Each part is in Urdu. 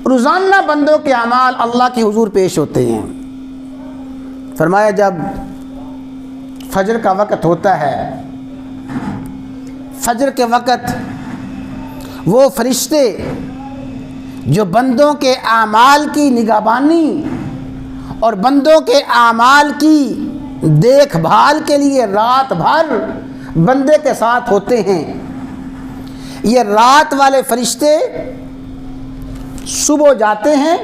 روزانہ بندوں کے اعمال اللہ کے حضور پیش ہوتے ہیں۔ فرمایا جب فجر کا وقت ہوتا ہے، فجر کے وقت وہ فرشتے جو بندوں کے اعمال کی نگہبانی اور بندوں کے اعمال کی دیکھ بھال کے لیے رات بھر بندے کے ساتھ ہوتے ہیں، یہ رات والے فرشتے صبح جاتے ہیں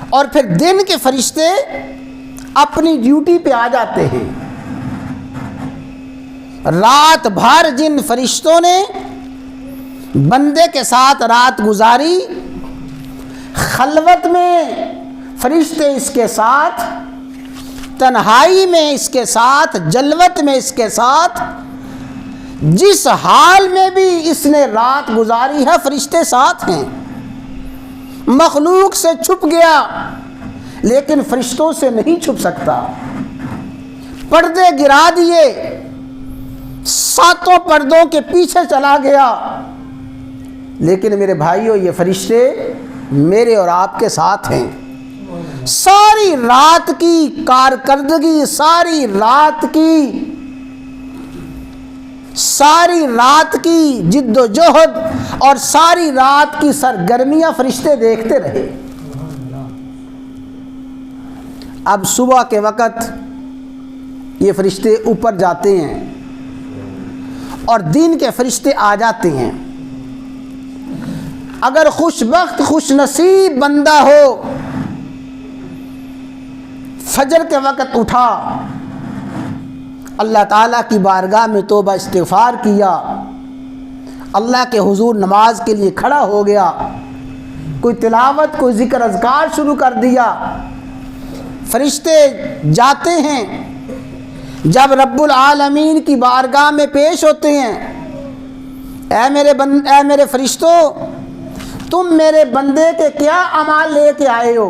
اور پھر دن کے فرشتے اپنی ڈیوٹی پہ آ جاتے ہیں۔ رات بھر جن فرشتوں نے بندے کے ساتھ رات گزاری، خلوت میں فرشتے اس کے ساتھ، تنہائی میں اس کے ساتھ، جلوت میں اس کے ساتھ، جس حال میں بھی اس نے رات گزاری ہے فرشتے ساتھ ہیں۔ مخلوق سے چھپ گیا لیکن فرشتوں سے نہیں چھپ سکتا، پردے گرا دیے، ساتوں پردوں کے پیچھے چلا گیا، لیکن میرے بھائیوں یہ فرشتے میرے اور آپ کے ساتھ ہیں۔ ساری رات کی کارکردگی، ساری رات کی جد و جہد اور ساری رات کی سرگرمیاں فرشتے دیکھتے رہے۔ اب صبح کے وقت یہ فرشتے اوپر جاتے ہیں اور دن کے فرشتے آ جاتے ہیں۔ اگر خوش بخت خوش نصیب بندہ ہو، فجر کے وقت اٹھا، اللہ تعالیٰ کی بارگاہ میں توبہ استغفار کیا، اللہ کے حضور نماز کے لیے کھڑا ہو گیا، کوئی تلاوت، کوئی ذکر اذکار شروع کر دیا، فرشتے جاتے ہیں، جب رب العالمین کی بارگاہ میں پیش ہوتے ہیں، اے میرے فرشتوں، تم میرے بندے کے کیا اعمال لے کے آئے ہو؟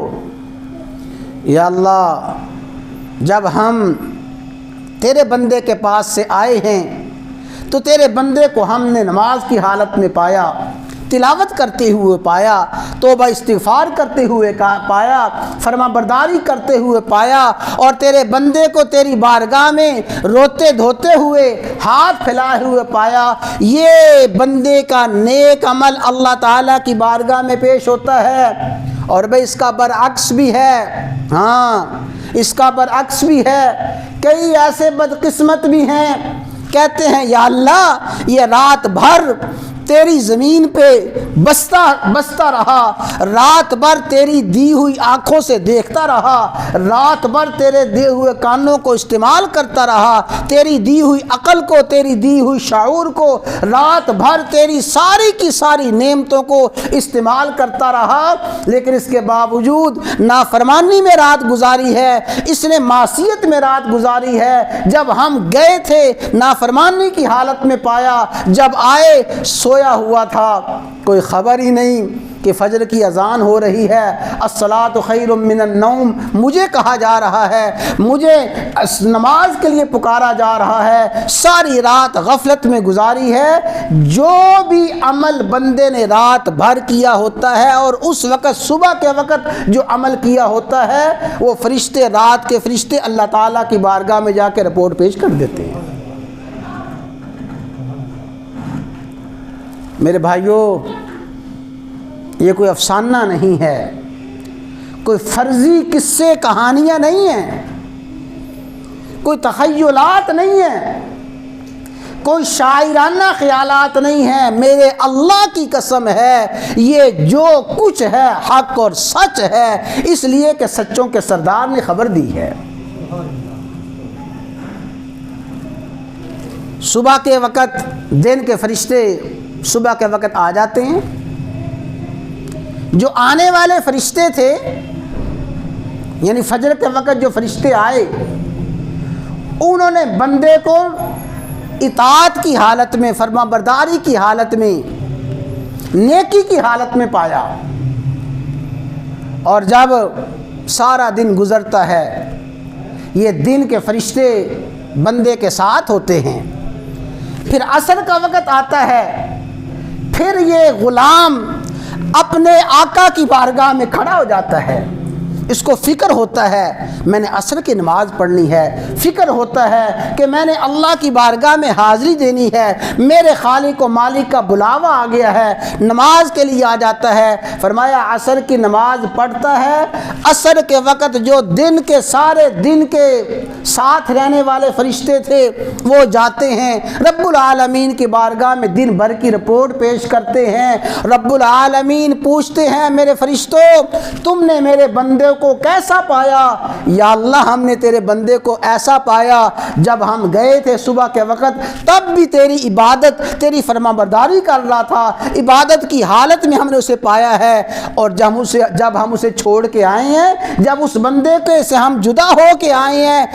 یا اللہ، جب ہم تیرے بندے کے پاس سے آئے ہیں تو تیرے بندے کو ہم نے نماز کی حالت میں پایا، تلاوت کرتے ہوئے پایا، توبہ استغفار کرتے ہوئے پایا، فرما برداری کرتے ہوئے پایا، اور تیرے بندے کو تیری بارگاہ میں روتے دھوتے ہوئے، ہاتھ پھیلائے ہوئے پایا۔ یہ بندے کا نیک عمل اللہ تعالیٰ کی بارگاہ میں پیش ہوتا ہے۔ اور بھئی اس کا برعکس بھی ہے، اس کا برعکس بھی ہے۔ کئی ایسے بدقسمت بھی ہیں، کہتے ہیں یا اللہ یہ رات بھر تیری زمین پہ بستا رہا، رات بھر تیری دی ہوئی آنکھوں سے دیکھتا رہا، رات بھر تیرے دیے ہوئے کانوں کو استعمال کرتا رہا، تیری دی ہوئی عقل کو، تیری دی ہوئی شعور کو، رات بھر تیری ساری کی ساری نعمتوں کو استعمال کرتا رہا، لیکن اس کے باوجود نافرمانی میں رات گزاری ہے، اس نے معصیت میں رات گزاری ہے۔ جب ہم گئے تھے نافرمانی کی حالت میں پایا، جب آئے سویا ہوا تھا، کوئی خبر ہی نہیں کہ فجر کی اذان ہو رہی ہے، الصلاۃ خیر من النوم مجھے کہا جا رہا ہے، مجھے نماز کے لیے پکارا جا رہا ہے، ساری رات غفلت میں گزاری ہے۔ جو بھی عمل بندے نے رات بھر کیا ہوتا ہے اور اس وقت صبح کے وقت جو عمل کیا ہوتا ہے، وہ فرشتے، رات کے فرشتے اللہ تعالیٰ کی بارگاہ میں جا کے رپورٹ پیش کر دیتے ہیں۔ میرے بھائیوں، یہ کوئی افسانہ نہیں ہے، کوئی فرضی قصے کہانیاں نہیں ہیں، کوئی تخیلات نہیں ہیں، کوئی شاعرانہ خیالات نہیں ہیں۔ میرے اللہ کی قسم ہے، یہ جو کچھ ہے حق اور سچ ہے، اس لیے کہ سچوں کے سردار نے خبر دی ہے۔ صبح کے وقت دن کے فرشتے صبح کے وقت آ جاتے ہیں۔ جو آنے والے فرشتے تھے، یعنی فجر کے وقت جو فرشتے آئے، انہوں نے بندے کو اطاعت کی حالت میں، فرما برداری کی حالت میں، نیکی کی حالت میں پایا، اور جب سارا دن گزرتا ہے، یہ دن کے فرشتے بندے کے ساتھ ہوتے ہیں۔ پھر عصر کا وقت آتا ہے، پھر یہ غلام اپنے آقا کی بارگاہ میں کھڑا ہو جاتا ہے، اس کو فکر ہوتا ہے میں نے عصر کی نماز پڑھنی ہے، فکر ہوتا ہے کہ میں نے اللہ کی بارگاہ میں حاضری دینی ہے، میرے خالق و مالک کا بلاوا آ گیا ہے، نماز کے لیے آ جاتا ہے۔ فرمایا عصر کی نماز پڑھتا ہے، عصر کے وقت جو دن کے سارے دن کے ساتھ رہنے والے فرشتے تھے وہ جاتے ہیں، رب العالمین کی بارگاہ میں دن بھر کی رپورٹ پیش کرتے ہیں۔ رب العالمین پوچھتے ہیں میرے فرشتوں تم نے میرے بندے کو کیسا پایا؟ یا اللہ ہم نے تیرے بندے کو ایسا پایا جب ہم گئے تھے صبح کے وقت تب بھی تیری عبادت تیری فرما برداری کر رہا تھا، عبادت کی حالت میں ہم نے اسے پایا ہے، اور جب ہم اسے چھوڑ کے آئے ہیں، جب اس بندے سے ہم جدا ہو کے آئے ہیں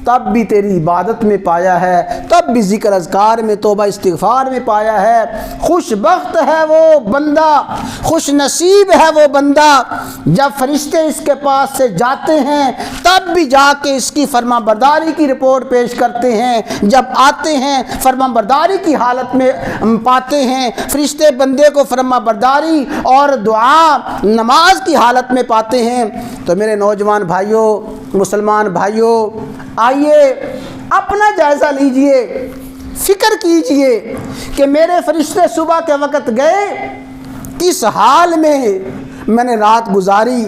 تب بھی تیری عبادت میں پایا ہے، تب بھی ذکر اذکار میں توبہ استغفار میں پایا ہے۔ خوش بخت ہے وہ بندہ، خوش نصیب ہے وہ بندہ جب فرشتے اس کے پاس سے جاتے ہیں تب بھی جا کے اس کی فرما برداری کی رپورٹ پیش کرتے ہیں، جب آتے ہیں فرما برداری کی حالت میں پاتے ہیں، فرشتے بندے کو فرما برداری اور دعا نماز کی حالت میں پاتے ہیں۔ تو میرے نوجوان بھائیوں، مسلمان بھائیوں، آئیے اپنا جائزہ لیجئے، فکر کیجئے کہ میرے فرشتے صبح کے وقت گئے، کس حال میں نے رات گزاری،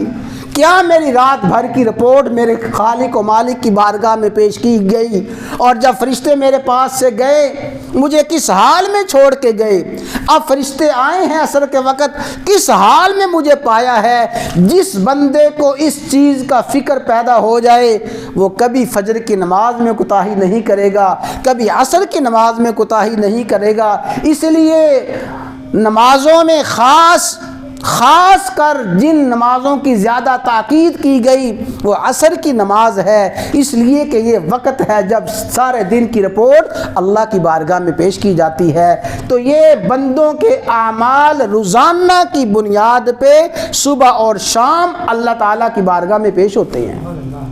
کیا میری رات بھر کی رپورٹ میرے خالق و مالک کی بارگاہ میں پیش کی گئی، اور جب فرشتے میرے پاس سے گئے مجھے کس حال میں چھوڑ کے گئے، اب فرشتے آئے ہیں عصر کے وقت کس حال میں مجھے پایا ہے۔ جس بندے کو اس چیز کا فکر پیدا ہو جائے وہ کبھی فجر کی نماز میں کوتاہی نہیں کرے گا، کبھی عصر کی نماز میں کوتاہی نہیں کرے گا۔ اس لیے نمازوں میں خاص کر جن نمازوں کی زیادہ تاکید کی گئی وہ عصر کی نماز ہے، اس لیے کہ یہ وقت ہے جب سارے دن کی رپورٹ اللہ کی بارگاہ میں پیش کی جاتی ہے۔ تو یہ بندوں کے اعمال روزانہ کی بنیاد پہ صبح اور شام اللہ تعالیٰ کی بارگاہ میں پیش ہوتے ہیں۔